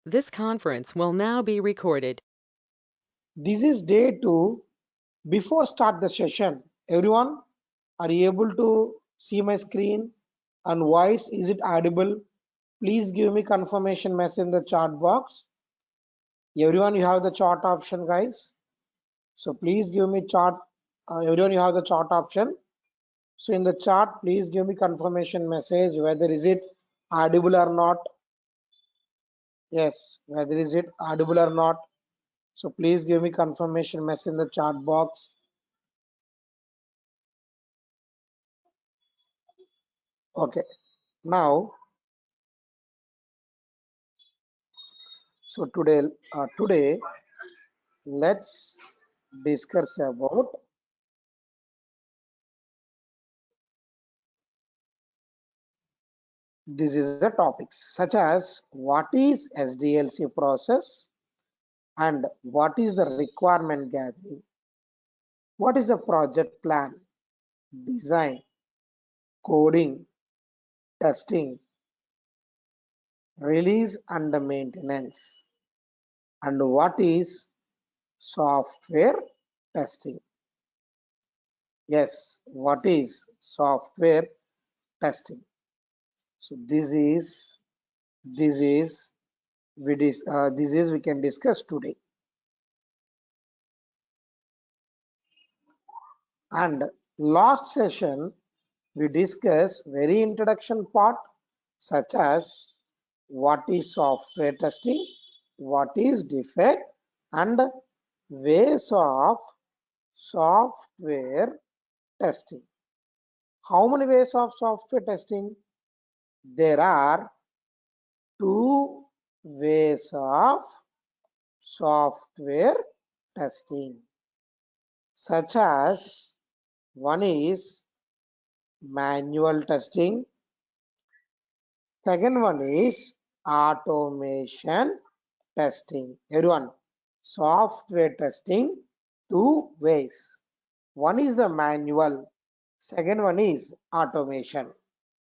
This conference will now be recorded. This is day 2. Before start the session, everyone, are you able to see my screen and voice? Is it audible? Please give me confirmation message in the chat box. Everyone, you have the chat option, guys. So please give me chat. Everyone, you have the chat option. So in the chat, please give me confirmation message whether is it audible or not. Yes, whether is it audible or not. So please give me confirmation message in the chat box. Okay, now so today let's discuss about this is the topics such as what is SDLC process and what is the requirement gathering, what is the project plan, design, coding, testing, release and maintenance, and what is software testing. Yes, what is software testing? So this is we can discuss today. And last session we discussed very introduction part such as what is software testing, what is defect, and ways of software testing. How many ways of software testing? There are two ways of software testing, such as one is manual testing, second one is automation testing. Everyone, software testing two ways. One is the manual, second one is automation.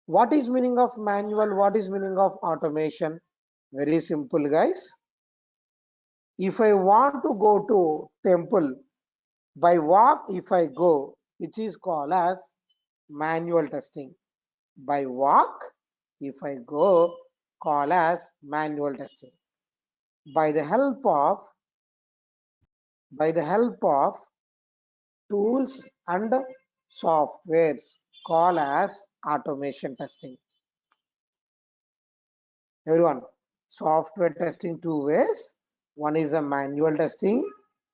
What is meaning of manual? What is meaning of automation? Very simple, guys. If I want to go to temple by walk, if I go, which is called as manual testing. By walk, if I go, call as manual testing. By the help of tools and softwares, call as automation testing. Everyone, software testing two ways. One is a manual testing,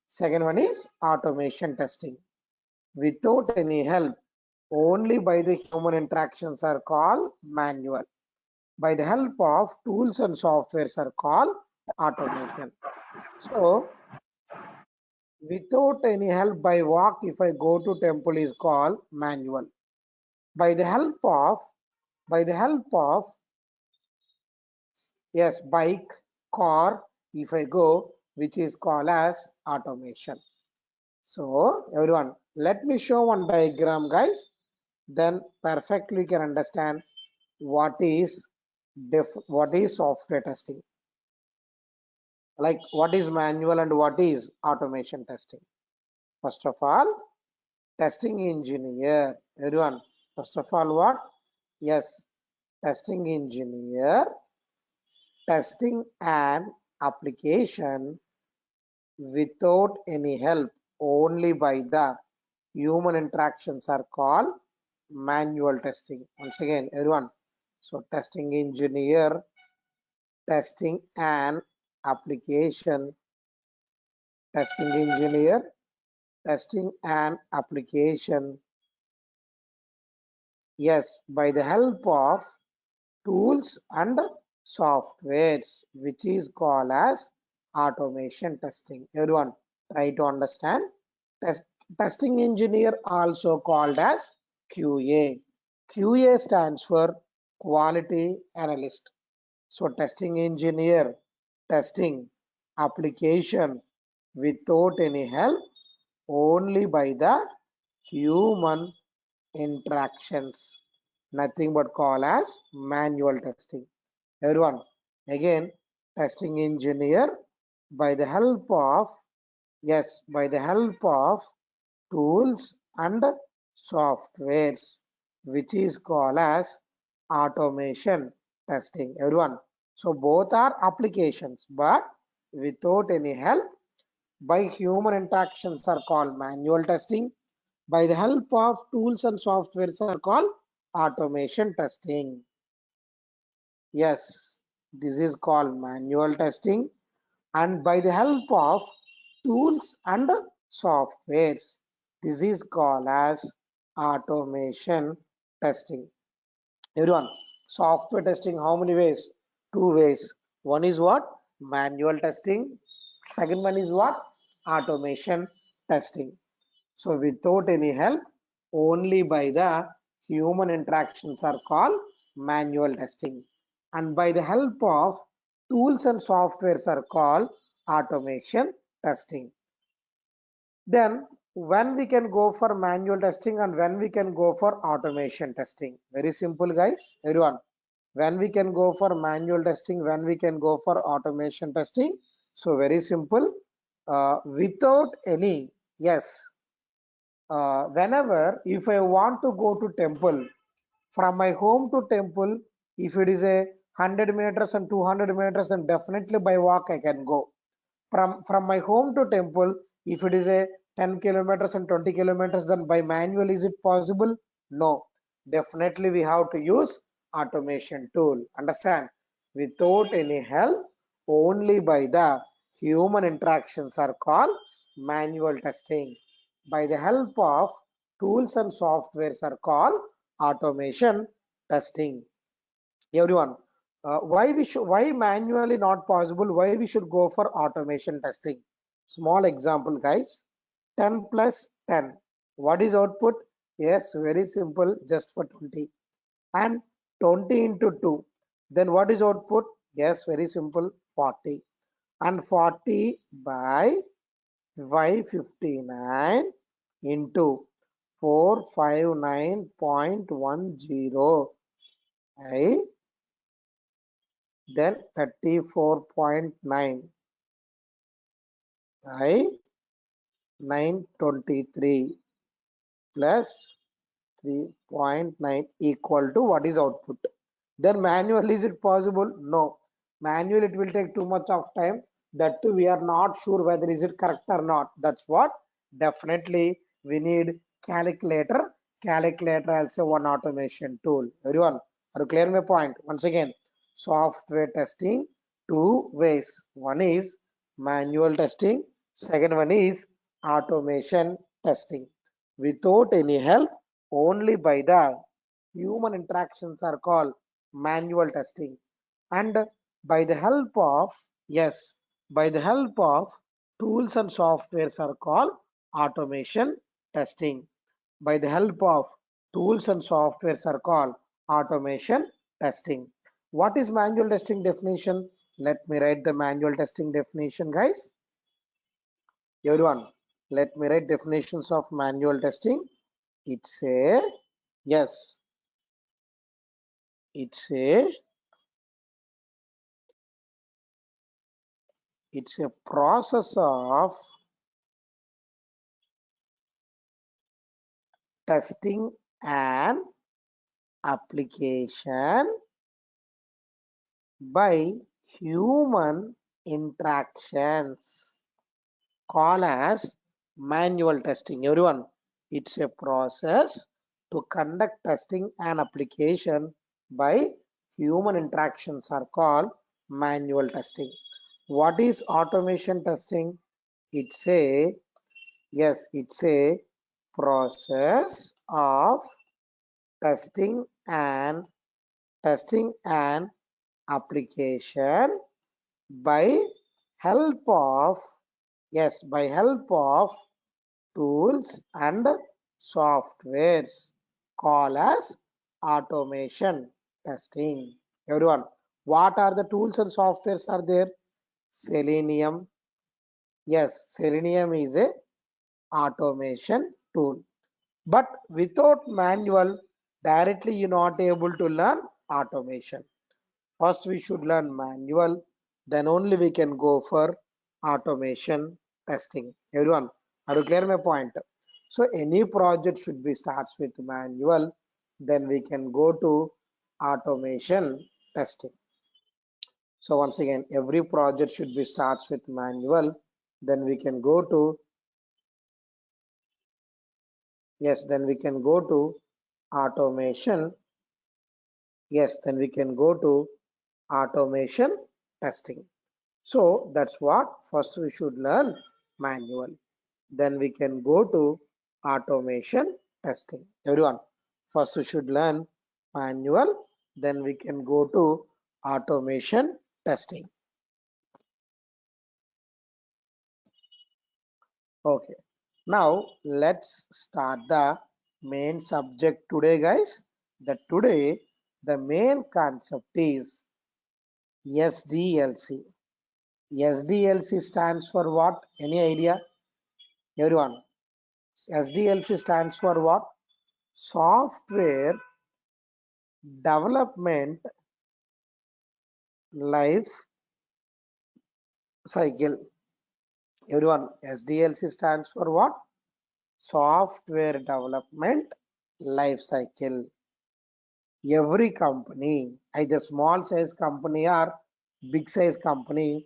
second one is automation testing. Without any help, only by the human interactions are called manual. By the help of tools and softwares are called automation. So without any help by walk, if I go to temple is called manual. By the help of yes, bike, car, if I go, which is called as automation. So everyone, let me show one diagram, guys. Then perfectly can understand what is software testing, like what is manual and what is automation testing. First of all, testing engineer. Everyone, first of all, what? Yes, testing engineer testing an application without any help, only by the human interactions are called manual testing. Once again, everyone, so testing engineer testing an application, testing engineer testing an application, yes, by the help of tools and softwares, which is called as automation testing. Everyone, try to understand. Test, testing engineer also called as QA. QA stands for quality analyst. So testing engineer testing application without any help, only by the human interactions, nothing but call as manual testing. Everyone, again, testing engineer by the help of, yes, by the help of tools and softwares, which is called as automation testing. Everyone. So both are applications, but without any help by human interactions are called manual testing. By the help of tools and softwares are called automation testing. Yes, this is called manual testing, and by the help of tools and softwares, this is called as automation testing. Everyone, software testing, how many ways? Two ways. One is what? Manual testing. Second one is what? Automation testing. So without any help, only by the human interactions are called manual testing. And by the help of tools and softwares are called automation testing. Then when we can go for manual testing and when we can go for automation testing? Very simple, guys. Everyone. When we can go for manual testing, when we can go for automation testing? So very simple. Without any, yes, whenever if I want to go to temple, from my home to temple, if it is a 100 meters and 200 meters, then definitely by walk I can go. From my home to temple, if it is a 10 kilometers and 20 kilometers, then by manual is it possible? No, definitely we have to use automation tool. Understand? Without any help, only by the human interactions are called manual testing. By the help of tools and softwares are called automation testing. Everyone, why manually not possible? Why we should go for automation testing? Small example, guys. 10 plus 10. What is output? Yes, very simple, just for 20. And 20 into 2. Then what is output? Yes, very simple, 40. And 40 by 559 into 459.10, I then 34.9, I 923 plus 3.9 equal to what is output? Then manual, is it possible? No. Manual, it will take too much of time. That too we are not sure whether is it correct or not. That's what definitely we need calculator. Calculator also one automation tool. Everyone, are you clear my point? Once again, software testing two ways. One is manual testing. Second one is automation testing. Without any help, only by the human interactions are called manual testing, and by the help of, yes, by the help of tools and softwares are called automation testing. By the help of tools and softwares are called automation testing. What is manual testing definition? Let me write the manual testing definition, guys. Everyone, let me write definitions of manual testing. It's a, yes, it's a it's a process of testing an application by human interactions called as manual testing. Everyone, it's a process to conduct testing an application by human interactions are called manual testing. What is automation testing? It's a, yes, it's a process of testing and application by help of, yes, by help of tools and softwares called as automation testing. Everyone, what are the tools and softwares are there? Selenium. Yes, Selenium is a automation tool. But without manual, directly you're not able to learn automation. First, we should learn manual. then only we can go for automation testing. Everyone, are you clear my point? So any project should be starts with manual, then we can go to automation testing. So once again, every project should be starts with manual, then we can go to, yes, then we can go to automation. Yes, then we can go to automation testing. So that's what first we should learn manual. Then we can go to automation testing. Everyone, first we should learn manual, then we can go to automation testing. Okay, now let's start the main subject today, guys. That today the main concept is SDLC. SDLC stands for what? Any idea? Everyone, SDLC stands for what? Software Development Life Cycle. Everyone, SDLC stands for what? Software Development Life Cycle. Every company, either small size company or big size company,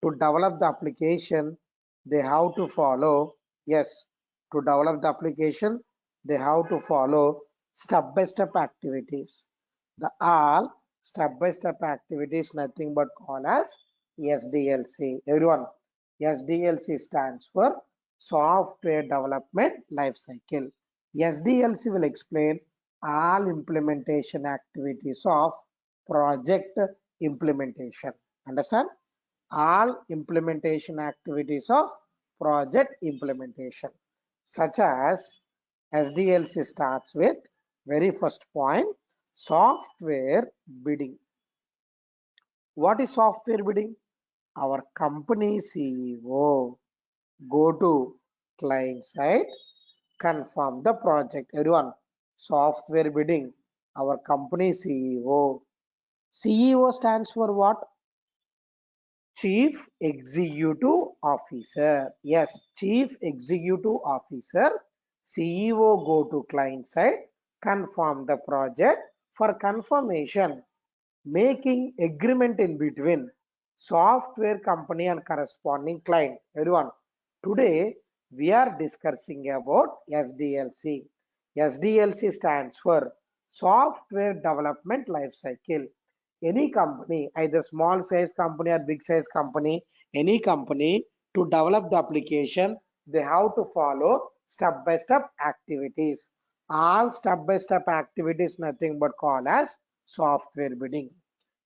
to develop the application, they have to follow, yes, to develop the application, they have to follow step-by-step activities. The all step-by-step activities nothing but called as SDLC. Everyone, SDLC stands for Software Development Life Cycle. SDLC will explain all implementation activities of project implementation. Understand? All implementation activities of project implementation, such as SDLC starts with very first point, software bidding. What is software bidding? Our company CEO go to client side, confirm the project. Everyone, software bidding, our company CEO. CEO stands for what? Chief Executive Officer. Yes, Chief Executive Officer. CEO go to client side, confirm the project. For confirmation, making agreement in between software company and corresponding client. Everyone, today we are discussing about SDLC. SDLC stands for Software Development Life Cycle. Any company, either small size company or big size company, any company, to develop the application, they have to follow step-by-step activities. All step-by-step activities nothing but called as software bidding.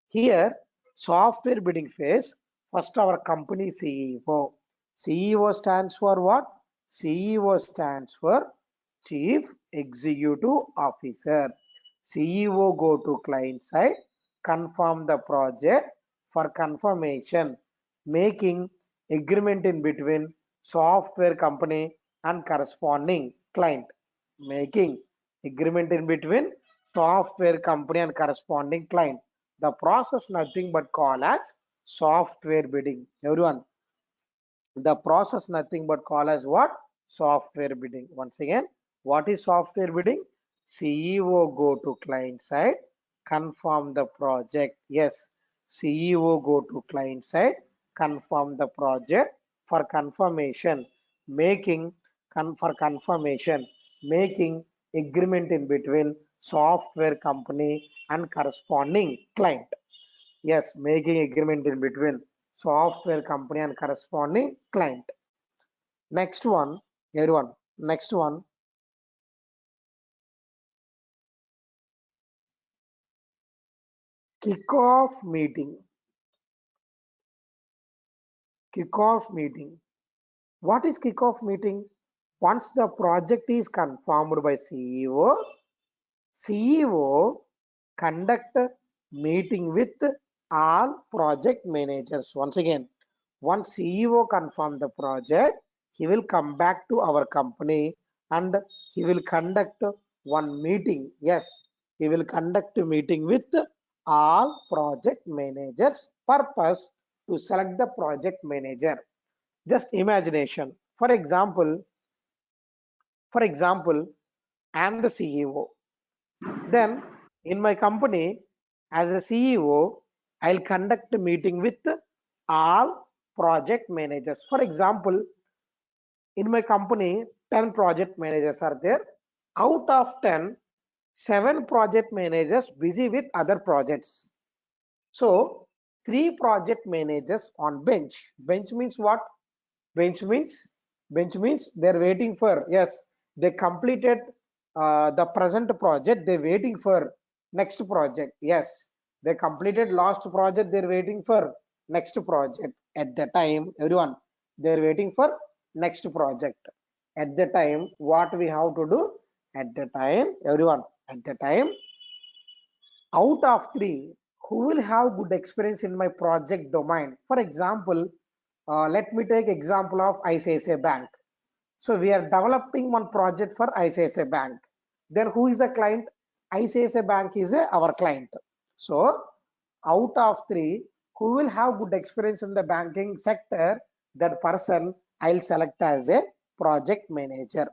Here, software bidding phase, first our company CEO. CEO stands for what? CEO stands for Chief Executive Officer. CEO go to client side, confirm the project. For confirmation, making agreement in between software company and corresponding client. Making agreement in between software company and corresponding client. The process nothing but called as software bidding. Everyone, the process nothing but called as what? Software bidding. Once again, what is software bidding? CEO go to client side, confirm the project. Yes, CEO go to client side, confirm the project. For confirmation, making for confirmation, making agreement in between software company and corresponding client. Yes, making agreement in between software company and corresponding client. Next one, everyone. Next one, kickoff meeting. Kickoff meeting. What is kickoff meeting? Once the project is confirmed by CEO, CEO conduct meeting with all project managers. Once again, once CEO confirm the project, he will come back to our company and he will conduct one meeting. Yes, he will conduct a meeting with all project managers. Purpose to select the project manager. Just imagination. For example, I am the CEO. Then in my company, as a CEO, I'll conduct a meeting with all project managers. For example, in my company, 10 project managers are there. Out of 10, 7 project managers busy with other projects. So, 3 project managers on bench. Bench means what? Bench means they're waiting for, yes, they completed the present project, they're waiting for next project. Yes, they completed last project, they're waiting for next project. At the time, everyone, they're waiting for next project. At the time, what we have to do? At the time, everyone, at the time, out of 3, who will have good experience in my project domain? For example, let me take example of ICICI Bank. So we are developing one project for ICICI Bank. Then who is the client? ICICI Bank is our client. So out of 3, who will have good experience in the banking sector? That person I'll select as a project manager.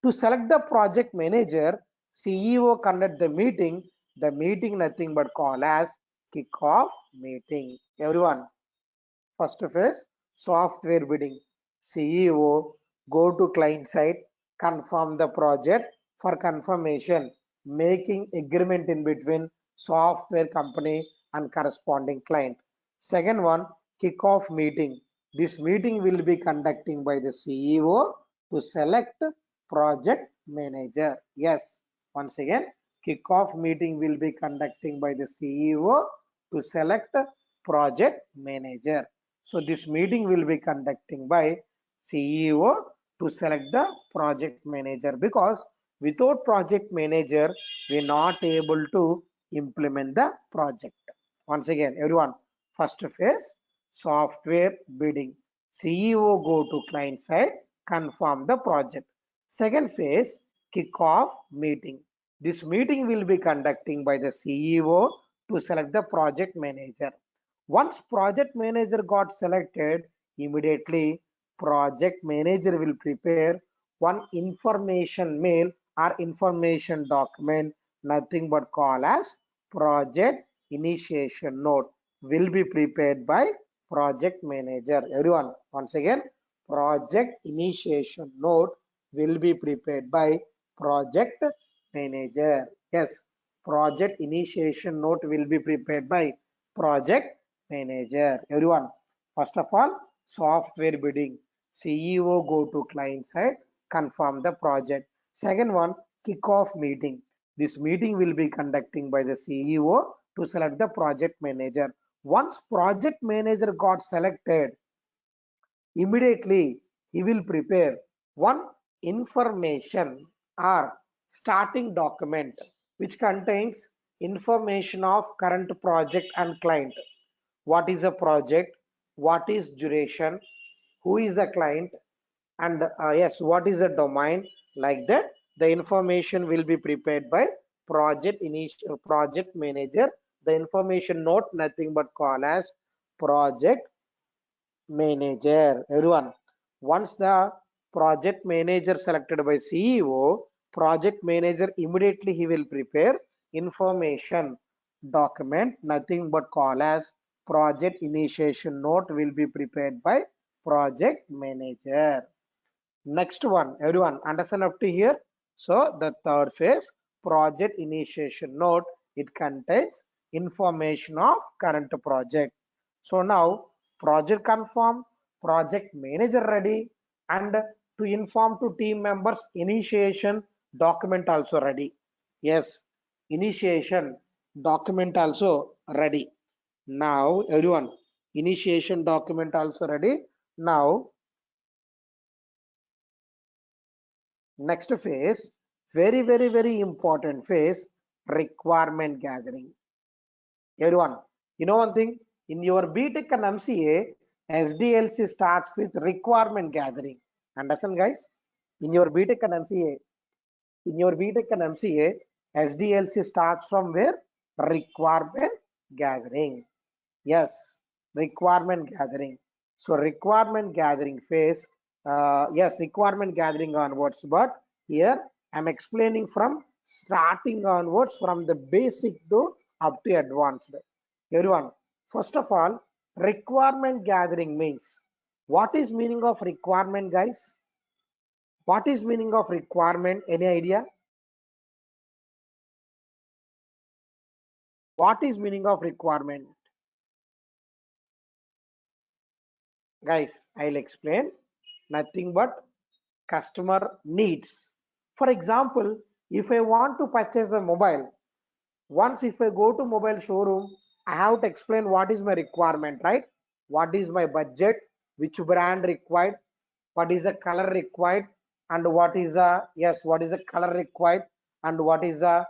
To select the project manager, CEO conduct the meeting. The meeting nothing but call as kickoff meeting. Everyone, first phase, software bidding. CEO go to client side, confirm the project. For confirmation, making agreement in between software company and corresponding client. Second one, kickoff meeting. This meeting will be conducting by the CEO to select project manager. Yes, once again, kickoff meeting will be conducting by the CEO to select project manager. So this meeting will be conducting by CEO to select the project manager, because without project manager, we're not able to implement the project. Once again, everyone, first phase, software bidding. CEO go to client side, confirm the project. Second phase, kickoff meeting. This meeting will be conducting by the CEO to select the project manager. Once project manager got selected, immediately project manager will prepare one information mail or information document, nothing but call as project initiation note, will be prepared by project manager. Everyone, once again, project initiation note will be prepared by project manager. Yes, project initiation note will be prepared by project manager. Everyone, first of all, software bidding. CEO go to client side, confirm the project. Second one, kickoff meeting. This meeting will be conducting by the CEO to select the project manager. Once project manager got selected, immediately he will prepare one information or starting document which contains information of current project and client. What is a project, what is duration, who is the client, and yes, what is the domain. Like that, the information will be prepared by project manager. The information note nothing but call as project manager. Everyone, once the project manager selected by CEO, project manager immediately he will prepare information document, nothing but call as project initiation note, will be prepared by project manager. Next one, everyone understand up to here? So the third phase, project initiation note, it contains information of current project. So now project confirm, project manager ready, and to inform to team members, initiation document also ready. Yes, initiation document also ready. Now everyone, initiation document also ready. Now next phase, very important phase, requirement gathering. Everyone, you know one thing, in your BTech and MCA, SDLC starts with requirement gathering. Understand, guys? In your BTech and MCA, SDLC starts from where? Requirement gathering. Yes. requirement gathering. So requirement gathering phase, yes, requirement gathering onwards, but here I'm explaining from starting onwards from the basic to up to advanced. Everyone, first of all, requirement gathering means, what is meaning of requirement, guys? What is meaning of requirement? Any idea? What is meaning of requirement? Guys, I'll explain. Nothing but customer needs. For example, if I want to purchase a mobile, once if I go to mobile showroom, I have to explain what is my requirement, right? What is my budget, which brand required, what is the color required, and what is the, yes, what is the color required, and what is the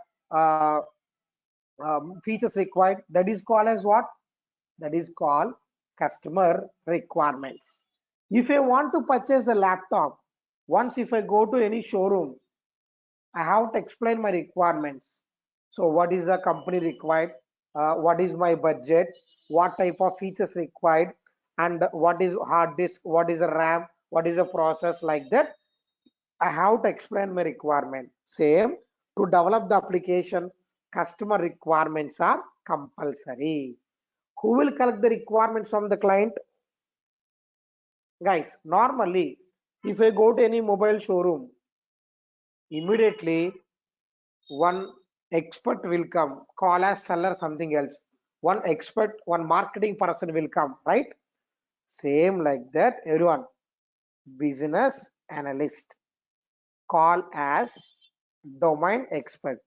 features required. That is called as what? That is called customer requirements. If I want to purchase the laptop, once if I go to any showroom, I have to explain my requirements. So what is the company required? What is my budget? What type of features required? And what is hard disk? What is the RAM? What is the process, like that? I have to explain my requirement. Same, to develop the application, customer requirements are compulsory. Who will collect the requirements from the client? Guys, normally, if I go to any mobile showroom, immediately one expert will come, call as seller something else. One expert, one marketing person will come, right? Same like that, everyone. Business analyst, call as domain expert.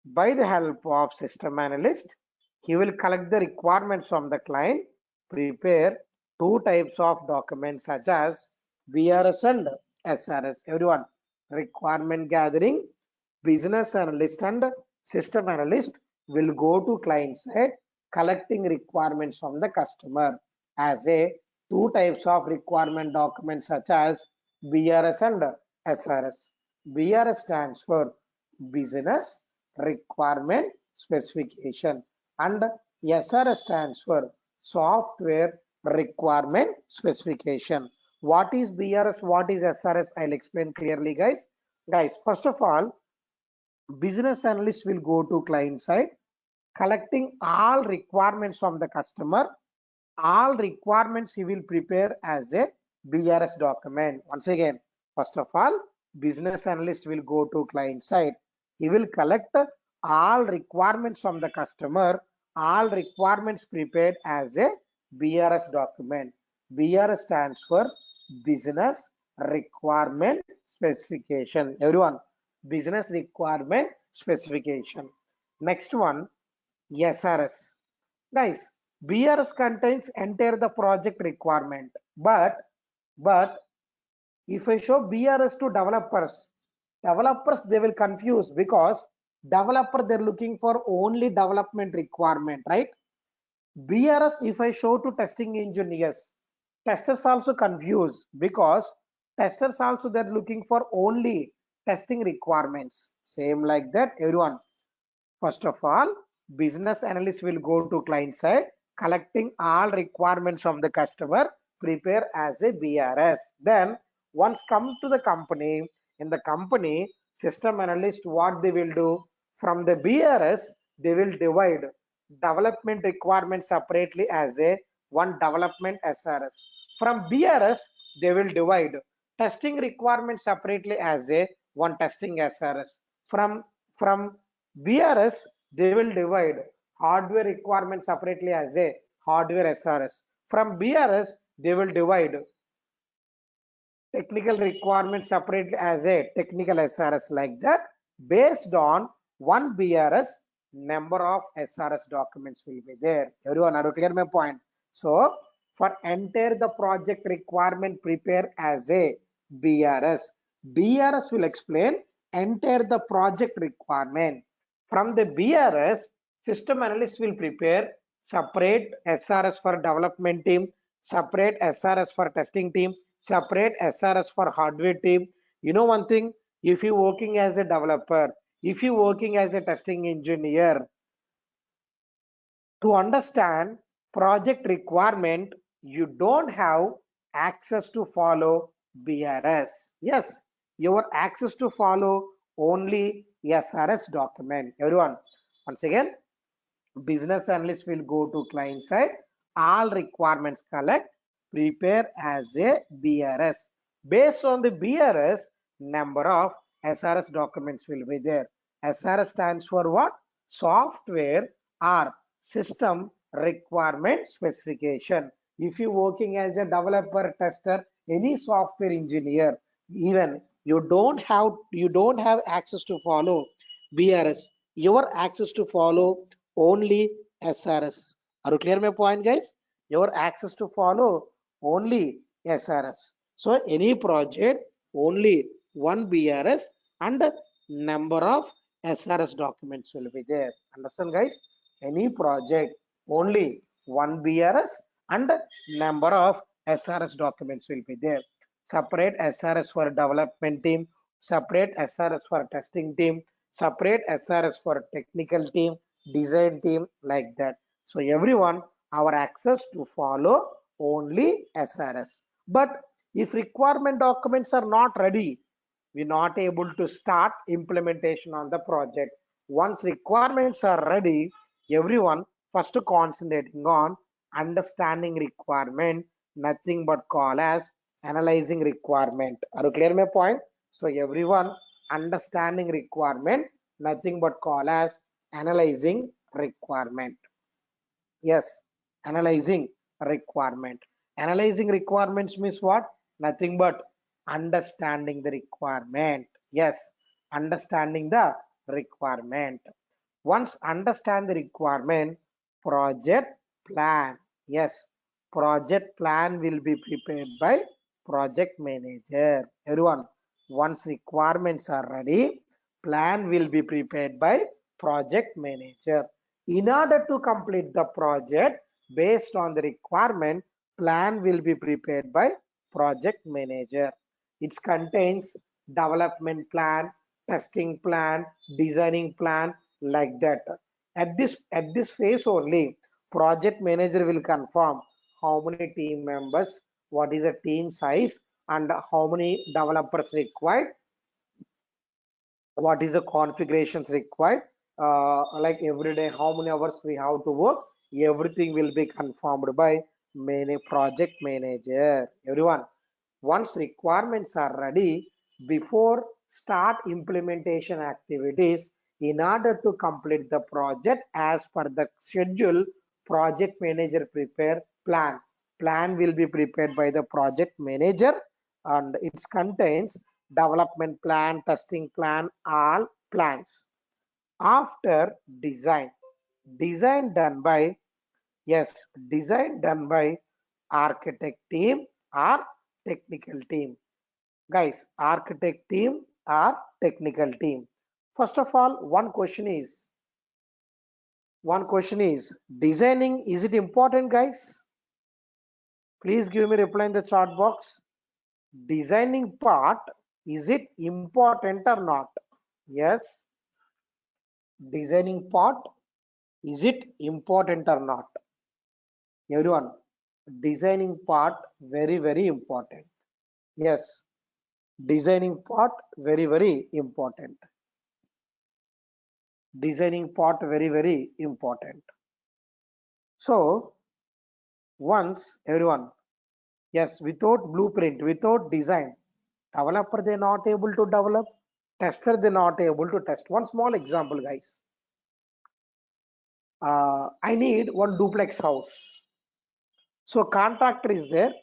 By the help of system analyst, he will collect the requirements from the client, prepare two types of documents such as BRS and SRS. Everyone, requirement gathering, business analyst and system analyst will go to client side collecting requirements from the customer as a two types of requirement documents such as BRS and SRS. BRS stands for business requirement specification and SRS stands for software requirement specification. What is BRS? What is SRS? I'll explain clearly, guys. Guys, first of all, business analyst will go to client side collecting all requirements from the customer. All requirements he will prepare as a BRS document. Once again, first of all, business analyst will go to client side. He will collect all requirements from the customer. All requirements prepared as a BRS document. BRS stands for business requirement specification. Everyone, business requirement specification. Next one, SRS. Guys, BRS contains entire the project requirement, but if I show BRS to developers they will confuse because developer they're looking for only development requirement, right? BRS if I show to testing engineers, testers also confuse because testers also they're looking for only testing requirements. Same like that, everyone. First of all, business analyst will go to client side, collecting all requirements from the customer, prepare as a BRS. Then once come to the company, in the company, system analyst, what they will do? From the BRS, they will divide development requirements separately as a one development SRS. From BRS, they will divide testing requirements separately as a one testing SRS. From BRS, they will divide hardware requirements separately as a hardware SRS. From BRS, they will divide technical requirements separately as a technical SRS, like that. Based on one BRS, number of SRS documents will be there. Everyone, are you clear my point? So for enter the project requirement prepare as a BRS. BRS will explain enter the project requirement. From the BRS, system analyst will prepare separate SRS for development team, separate SRS for testing team, separate SRS for hardware team. You know one thing, if you working as a developer, if you working as a testing engineer, to understand project requirement, you don't have access to follow BRS. Yes, your access to follow only SRS document. Everyone, once again, business analyst will go to client side, all requirements collect, prepare as a BRS. Based on the BRS, number of SRS documents will be there. SRS stands for what? Software or system requirement specification. If you working as a developer, tester, any software engineer, even you don't have access to follow BRS. Your access to follow only SRS. Are you clear my point, guys? Your access to follow only SRS. So any project only one BRS and number of SRS documents will be there. Understand, guys? Any project only one BRS and number of SRS documents will be there. Separate SRS for development team, separate SRS for testing team, separate SRS for technical team, design team, like that. So everyone our access to follow only SRS. But if requirement documents are not ready, we're not able to start implementation on the project. Once requirements are ready, everyone first concentrating on understanding requirement, nothing but call as analyzing requirement. Are you clear my point? So everyone understanding requirement, nothing but call as analyzing requirement. Yes, analyzing requirement. Analyzing requirements means what? Nothing but understanding the requirement. Yes, understanding the requirement. Once understand the requirement, project plan. Yes, project plan will be prepared by project manager. Everyone, once requirements are ready, plan will be prepared by project manager. In order to complete the project based on the requirement, plan will be prepared by project manager. It contains development plan, testing plan, designing plan, like that. At this phase only, project manager will confirm how many team members, what is the team size, and how many developers required, what is the configurations required, like every day how many hours we have to work. Everything will be confirmed by many project manager. Everyone, once requirements are ready, before start implementation activities, in order to complete the project as per the schedule, project manager prepare plan. Plan will be prepared by the project manager, and it contains development plan, testing plan, all plans. After design, design done by, yes, design done by architect team or technical team. Guys, architect team or technical team. First of all, one question is designing, is it important, guys? Please give me reply in the chat box. Designing part, is it important or not? Yes, designing part, is it important or not? Everyone, designing part very important. Yes, designing part very important. Designing part very important. So once everyone, yes, without blueprint, without design, developer they not able to develop, tester they not able to test. One small example, guys. I need one duplex house. So contractor is there.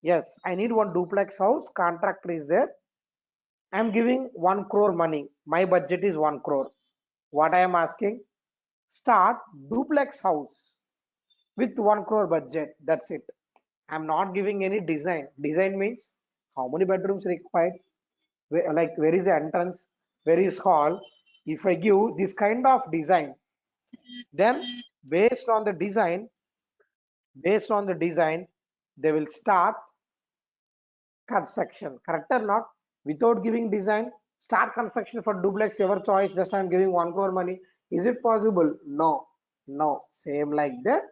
Yes, I need one duplex house. Contractor is there. I'm giving 1 crore money. My budget is 1 crore. What I am asking? Start duplex house with 1 crore budget. That's it. I'm not giving any design. Design means how many bedrooms required, like where is the entrance, where is hall. If I give this kind of design, then based on the design, they will start construction. Correct or not? Without giving design, start construction for duplex, your choice. Just I'm giving 1 crore money. Is it possible? No. Same like that.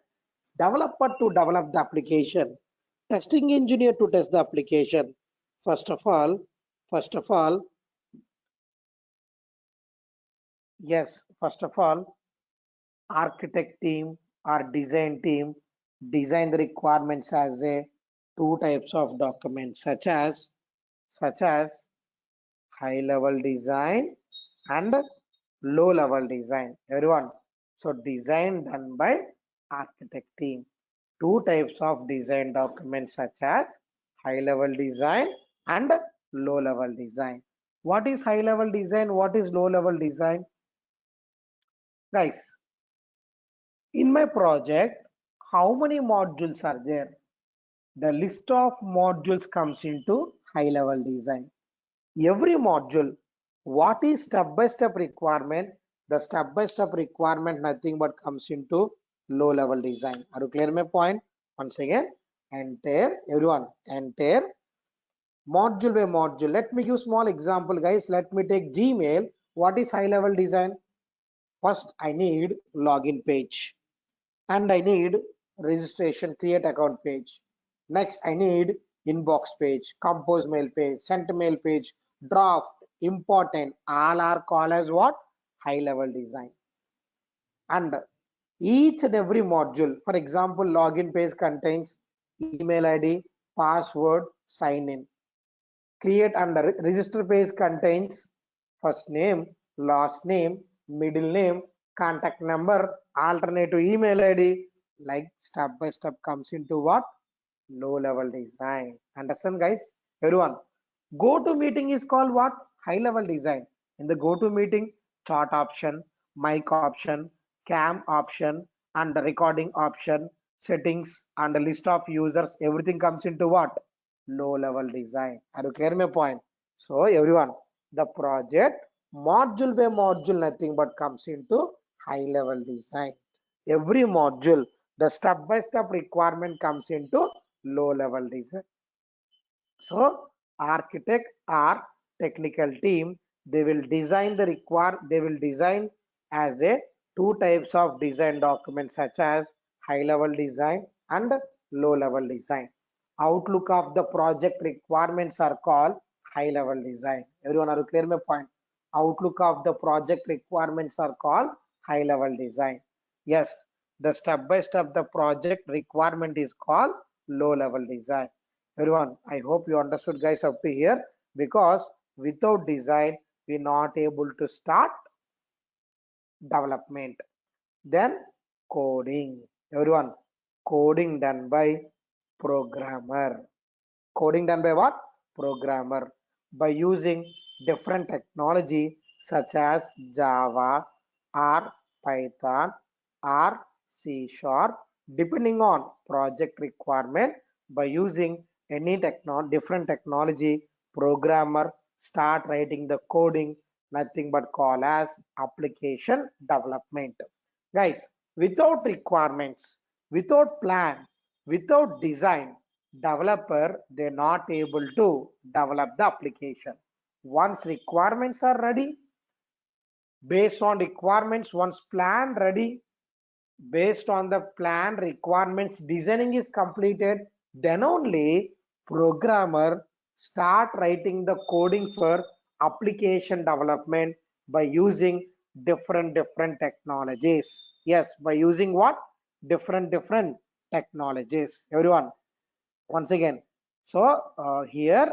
developer to develop the application, testing engineer to test the application. First of all, first of all, architect team or design team design the requirements as a two types of documents such as high level design and low level design. Everyone, so design done by architect team. Two types of design documents such as high level design and low level design. What is high level design? What is low level design? Guys, in my project, how many modules are there? The list of modules comes into high level design. Every module, what is step-by-step requirement? The step-by-step requirement nothing but comes into low level design. Are you clear my point? Once again, entire everyone, entire module by module. Let me give small example, guys. Let me take Gmail. What is high level design? First, I need login page and I need registration, create account page. Next, I need inbox page, compose mail page, sent mail page, draft, important. All are called as what? High level design. And each and every module, for example, login page contains email ID, password, sign in. Create and register page contains first name, last name, middle name, contact number, alternative email ID, like step by step comes into what? Low level design. Understand, guys? Everyone. Go to meeting is called what? High level design. In the go to meeting, chat option, mic option, cam option, and the recording option, settings, and the list of users, everything comes into what? Low level design. Are you clear my point? So everyone, the project module by module nothing but comes into high level design. Every module, the step by step requirement comes into low level design. So architect or technical team, they will design as a two types of design documents such as high level design and low level design. Outlook of the project requirements are called high level design. Everyone, are you clear my point? Outlook of the project requirements are called high level design. Yes, the step by step the project requirement is called low level design. Everyone, I hope you understood, guys, up to here, because without design we're not able to start development. Then coding. Everyone, coding done by programmer. Coding done by what? Programmer. By using different technology such as Java or Python or C Sharp, depending on project requirement. By using any different technology, programmer start writing the coding, nothing but call as application development. Guys, without requirements, without plan, without design, developer they're not able to develop the application. Once requirements are ready, based on requirements, once plan ready, based on the plan requirements, designing is completed, then only programmer start writing the coding for application development by using different technologies. Yes, by using what? Different technologies. Everyone, once again, so here,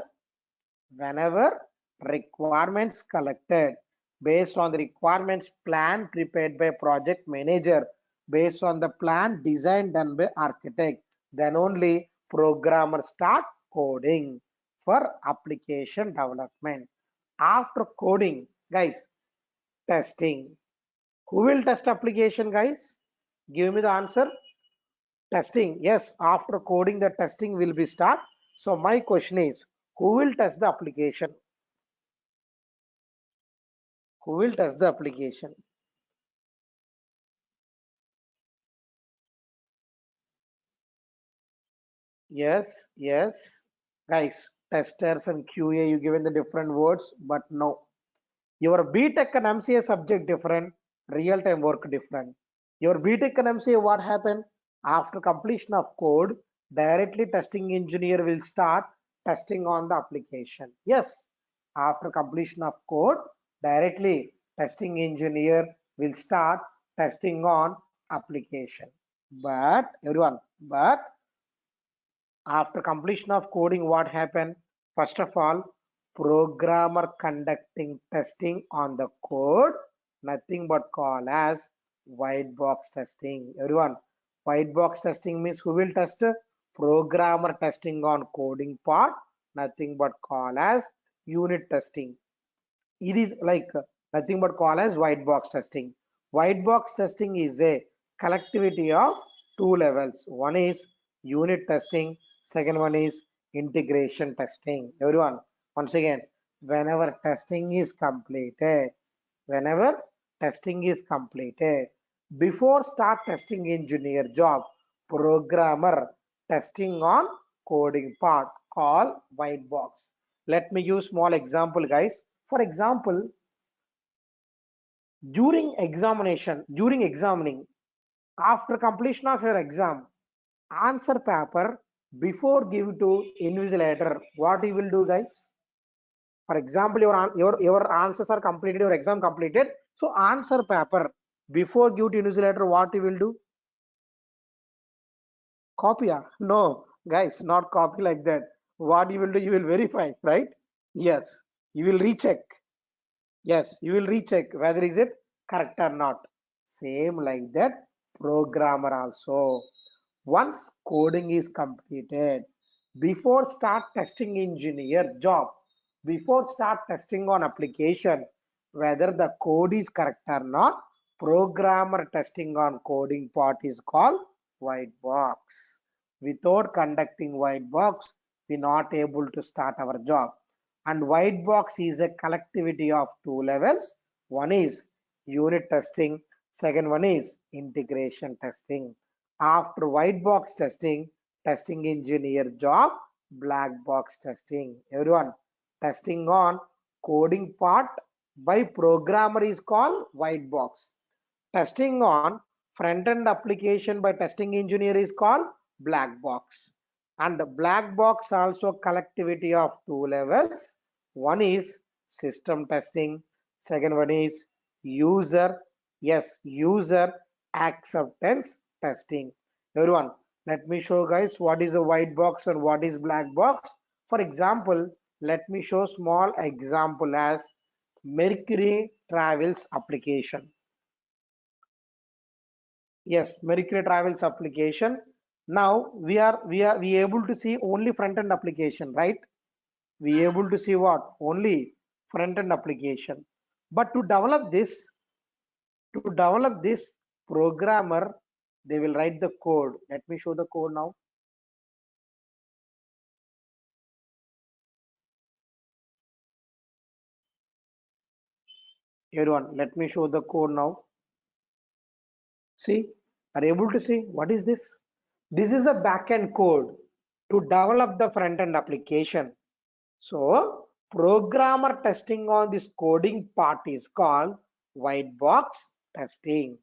whenever requirements collected based on the requirements plan prepared by project manager, based on the plan design done by architect, then only programmer start coding for application development. After coding, guys, testing. Who will test application, guys? Give me the answer. Testing. Yes, after coding the testing will be start. So my question is, who will test the application? Who will test the application? Yes. Guys, testers and QA, you given the different words, but no. Your BTech and MCA subject different, real-time work different. Your BTech and MCA, what happened? After completion of code, directly testing engineer will start testing on the application. Yes, after completion of code, directly testing engineer will start testing on application. But everyone, but after completion of coding, what happened? First of all, programmer conducting testing on the code, nothing but call as white box testing. Everyone, white box testing means who will test? Programmer testing on coding part, nothing but call as unit testing. It is like nothing but call as white box testing. White box testing is a collectivity of two levels. One is unit testing, second one is integration testing. Everyone, once again, whenever testing is completed, whenever testing is completed, before start testing engineer job, programmer testing on coding part call white box. Let me use small example, guys. For example, during examining, after completion of your exam, answer paper before give to invigilator, what you will do, guys? For example, your answers are completed, your exam completed. So answer paper before give to invigilator, what you will do? Copy? No, guys, not copy like that. What you will do? You will verify, right? Yes, you will recheck. Yes, you will recheck whether is it correct or not. Same like that, programmer also. Once coding is completed, before start testing engineer job, before start testing on application, whether the code is correct or not, programmer testing on coding part is called white box. Without conducting white box, we not able to start our job. And white box is a collectivity of two levels. One is unit testing, second one is integration testing. After white box testing, testing engineer job, black box testing. Everyone, testing on coding part by programmer is called white box. Testing on front-end application by testing engineer is called black box. And the black box also collectivity of two levels. One is system testing, second one is user, yes, user acceptance testing. Everyone, let me show guys what is a white box and what is black box. For example, let me show small example as Mercury Travels application. Yes, Mercury Travels application. Now we able to see only front end application, right? We able to see what? Only front end application. But to develop this programmer, they will write the code. Let me show the code now. Everyone, let me show the code now. See, are you able to see what is this? This is a backend code to develop the front end application. So programmer testing on this coding part is called white box testing.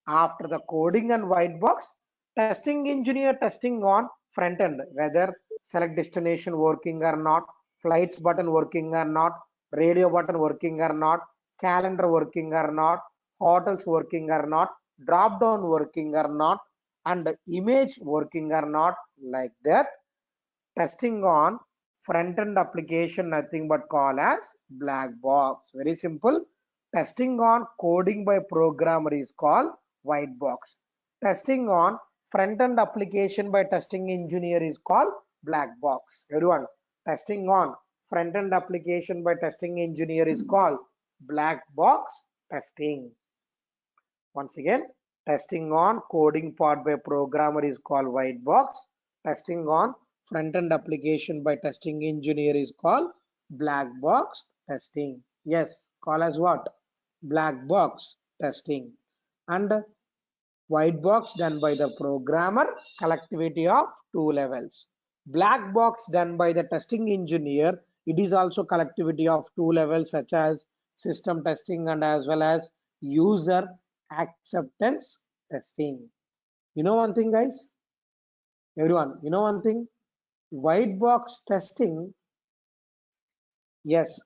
After the coding and white box, testing engineer testing on front end, whether select destination working or not, flights button working or not, radio button working or not, calendar working or not, hotels working or not, drop down working or not, and image working or not, like that. Testing on front end application, nothing but call as black box. Very simple. Testing on coding by programmer is called white box. Testing on front end application by testing engineer is called black box. Everyone, testing on front end application by testing engineer is called black box testing. Once again, testing on coding part by programmer is called white box. Testing on front-end application by testing engineer is called black box testing. Yes, call as what? Black box testing. And white box done by the programmer, collectivity of two levels. Black box done by the testing engineer, it is also collectivity of two levels such as system testing and as well as user acceptance testing. You know one thing, guys? Everyone, you know one thing? White box testing, yes,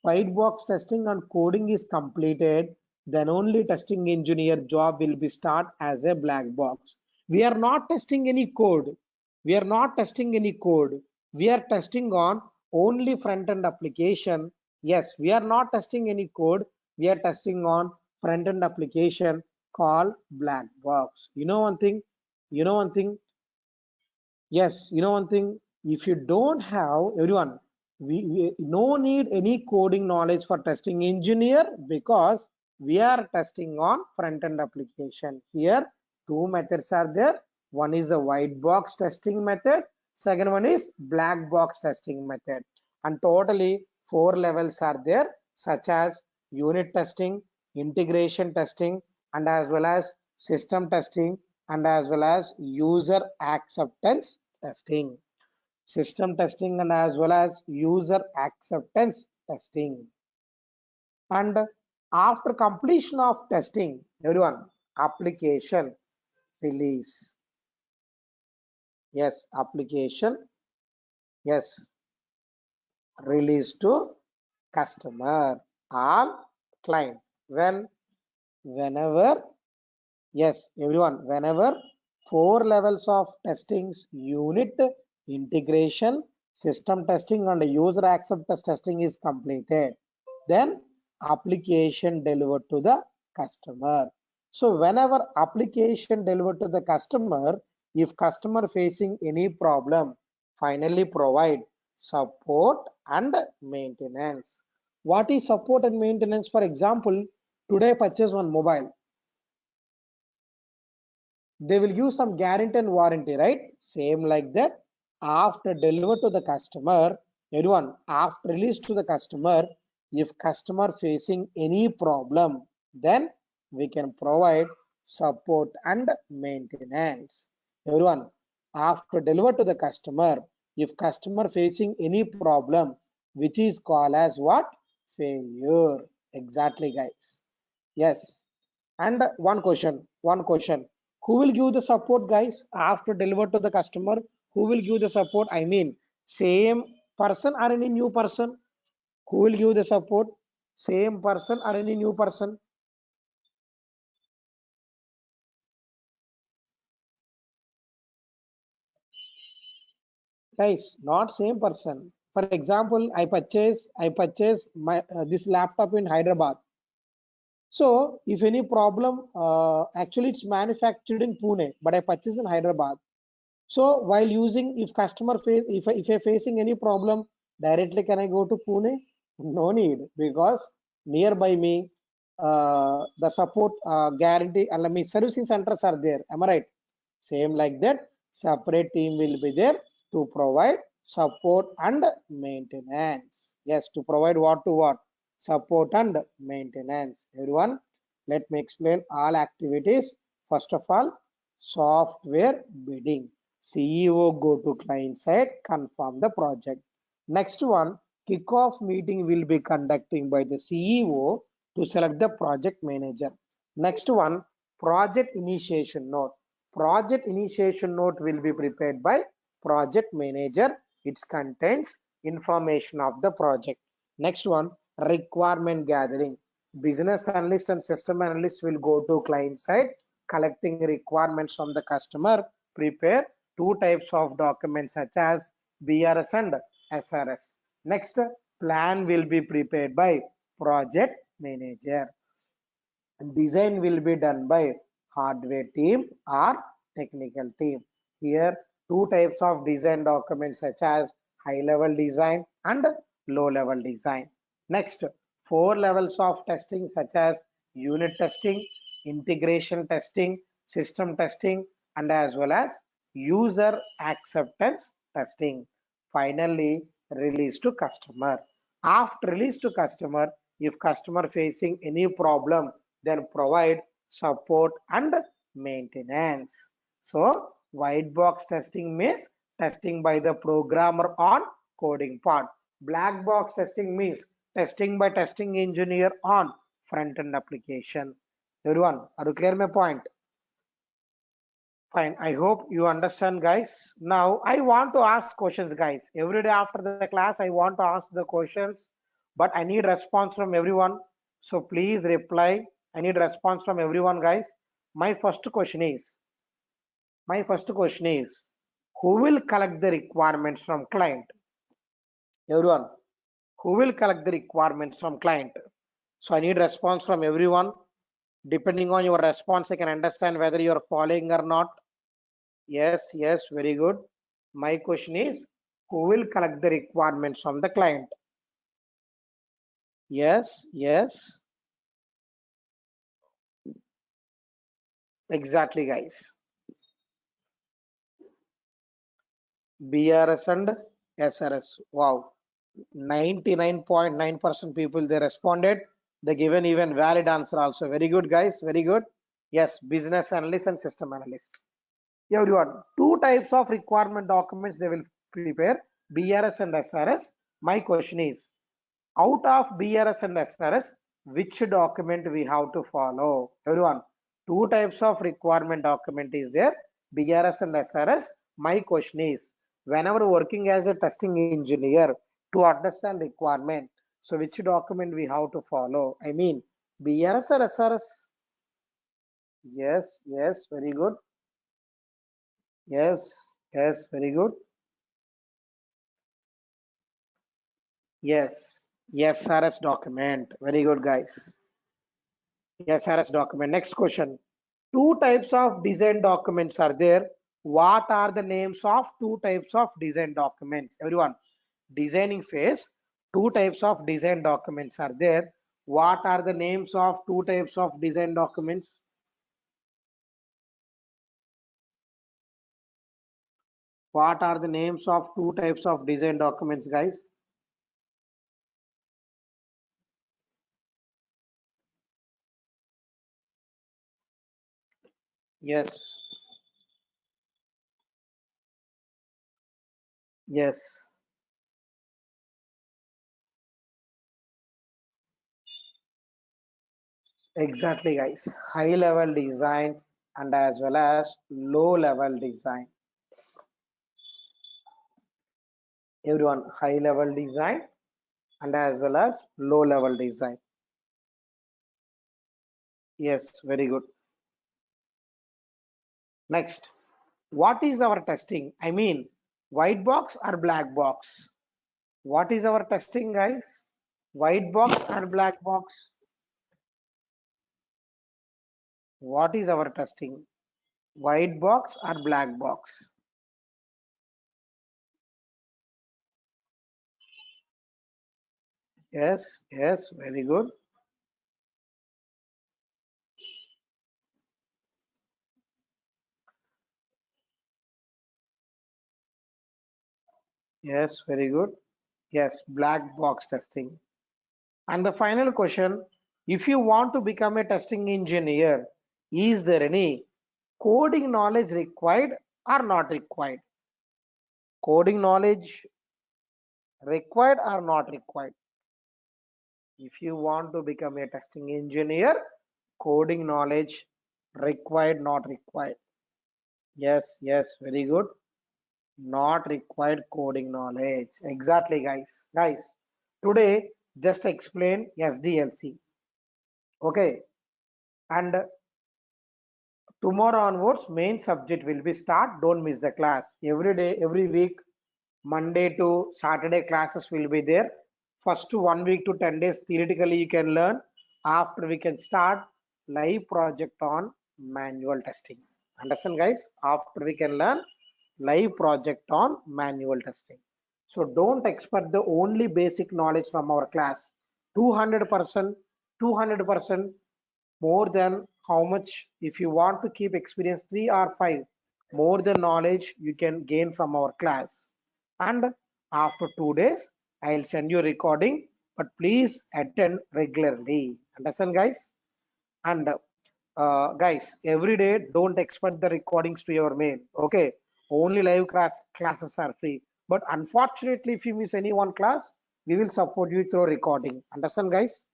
white box testing and coding is completed, then only testing engineer job will be start as a black box. We are not testing any code. We are not testing any code. We are testing on only front end application. Yes, we are not testing any code. We are testing on front end application called black box. You know one thing? You know one thing? Yes, you know one thing, if you don't have everyone, we no need any coding knowledge for testing engineer because we are testing on front end application. Here, two methods are there. One is the white box testing method. Second one is black box testing method. And totally four levels are there, such as unit testing, integration testing, and as well as system testing, and as well as user acceptance testing, system testing, and as well as user acceptance testing. And after completion of testing, everyone, application release. Yes, application, yes, release to customer or client. Whenever, yes, everyone, whenever four levels of testings, unit, integration, system testing, and user acceptance testing is completed, then application delivered to the customer. So whenever application delivered to the customer, if customer facing any problem, finally provide support and maintenance. What is support and maintenance? For example, today purchase one mobile, they will give some guarantee and warranty, right? Same like that. After deliver to the customer, everyone, after release to the customer, if customer facing any problem, then we can provide support and maintenance. Everyone, after deliver to the customer, if customer facing any problem, which is called as what? Failure. Exactly, guys. Yes. And one question. Who will give the support, guys, after deliver to the customer? Who will give the support? I mean, same person or any new person? Who will give the support? Same person or any new person? Guys, not same person. For example, I purchase my this laptop in Hyderabad. So if any problem, actually it's manufactured in Pune, but I purchased in Hyderabad. So while using, if customer face, if I facing any problem, directly can I go to Pune? No need, because nearby me, the support guarantee, and let me servicing centers are there. Am I right? Same like that, separate team will be there to provide support and maintenance. Yes, to provide what to what? Support and maintenance. Everyone, let me explain all activities. First of all, software bidding. CEO go to client side, confirm the project. Next one, kickoff meeting will be conducting by the CEO to select the project manager. Next one, project initiation note. Project initiation note will be prepared by project manager. It contains information of the project. Next one, requirement gathering. Business analyst and system analyst will go to client side, collecting requirements from the customer, prepare two types of documents such as BRS and SRS. Next, plan will be prepared by project manager. Design will be done by hardware team or technical team. Here, two types of design documents such as high level design and low level design. Next, four levels of testing such as unit testing, integration testing, system testing, and as well as user acceptance testing. Finally, release to customer. After release to customer, if customer facing any problem, then provide support and maintenance. So white box testing means testing by the programmer on coding part. Black box testing means testing by testing engineer on front end application. Everyone, are you clear my point? Fine. I hope you understand, guys. Now, I want to ask questions, guys. Every day after the class, I want to ask the questions, but I need response from everyone. So please reply. I need response from everyone, guys. My first question is, my first question is, who will collect the requirements from client? Everyone, who will collect the requirements from client? So I need response from everyone. Depending on your response, I can understand whether you are following or not. Yes, yes, very good. My question is, who will collect the requirements from the client? Yes, yes, exactly, guys. BRS and SRS. Wow, 99.9% people they responded. They given even valid answer also. Very good, guys. Very good. Yes, business analyst and system analyst. Everyone, two types of requirement documents they will prepare, BRS and SRS. My question is, out of BRS and SRS, which document we have to follow? Everyone, two types of requirement document is there, BRS and SRS. My question is, whenever working as a testing engineer to understand requirement, so which document we have to follow? I mean, BRS or SRS? Yes, yes, very good. Yes, yes, very good. Yes, SRS document. Very good, guys. SRS document. Next question. Two types of design documents are there. What are the names of two types of design documents? Everyone, designing phase, two types of design documents are there. What are the names of two types of design documents? What are the names of two types of design documents, guys? Yes, yes, exactly, guys. High level design and as well as low level design. Everyone, high level design and as well as low level design. Yes, very good. Next, what is our testing? I mean, white box or black box? What is our testing, guys? White box or black box? What is our testing? White box or black box? Yes, yes, very good. Yes, very good. Yes, black box testing. And the final question, if you want to become a testing engineer, is there any coding knowledge required or not required? Coding knowledge required or not required? If you want to become a testing engineer, coding knowledge required, not required? Yes, yes, very good. Not required coding knowledge. Exactly, guys. Guys, today just explain SDLC. Okay, and tomorrow onwards, main subject will be start. Don't miss the class. Every day, every week, Monday to Saturday classes will be there. First 1 week to 10 days theoretically you can learn. After we can start live project on manual testing. Understand, guys? After we can learn live project on manual testing. So don't expect the only basic knowledge from our class. 200%, 200% more than how much, if you want to keep experience 3 or 5 more than knowledge you can gain from our class. And after 2 days I'll send you a recording, but please attend regularly. Understand, guys? And guys, every day don't expect the recordings to your mail. Okay, only live classes are free, but unfortunately if you miss any one class we will support you through recording. Understand, guys?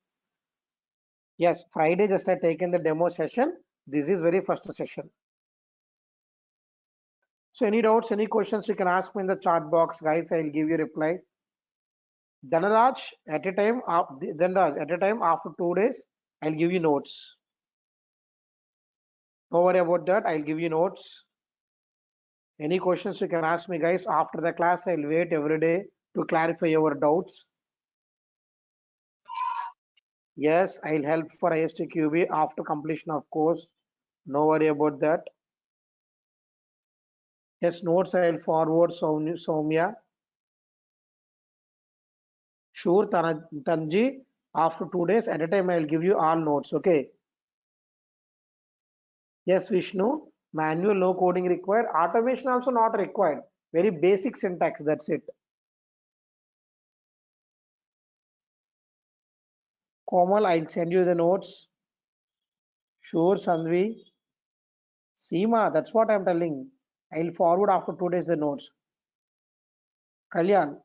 Yes, Friday just I taken the demo session. This is very first session. So any doubts, any questions, you can ask me in the chat box, guys. I'll give you reply. Dhanaraj, at a time, Dhanaraj, at a time after 2 days, I'll give you notes. Don't worry about that. I'll give you notes. Any questions you can ask me, guys. After the class, I'll wait every day to clarify your doubts. Yes, I'll help for ISTQB after completion of course. No worry about that. Yes, notes I'll forward Soumya. Sure, Tanji. After 2 days, at a time, I'll give you all notes. Okay. Yes, Vishnu. Manual, no coding required. Automation also not required. Very basic syntax. That's it. Komal, I'll send you the notes. Sure, Sandvi. Seema, that's what I'm telling. I'll forward after 2 days the notes. Kalyan,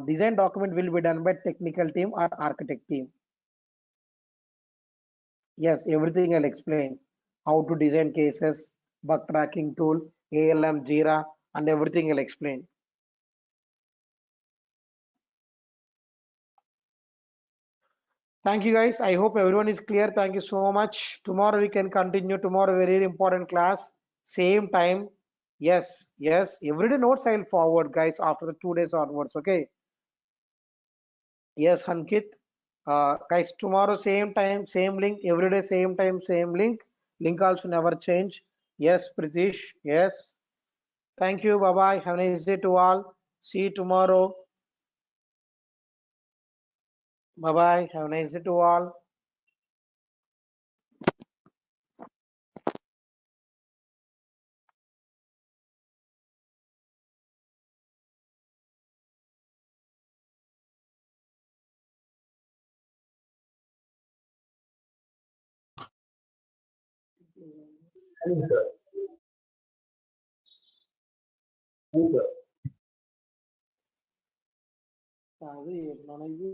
design document will be done by technical team or architect team. Yes, everything I'll explain. How to design cases, bug tracking tool, ALM, Jira, and everything I'll explain. Thank you guys. I hope everyone is clear. Thank you so much. Tomorrow we can continue. Tomorrow very important class. Same time. Yes, yes. Everyday notes I'll forward, guys, after the 2 days onwards. Okay. Yes, Ankit. Guys, tomorrow same time, same link. Every day same time, same link. Link also never change. Yes, Pritish. Yes. Thank you. Bye bye. Have a nice day to all. See you tomorrow. Bye bye. Have a nice day to all. Thank you, sir. Thank you, sir. అది మనకి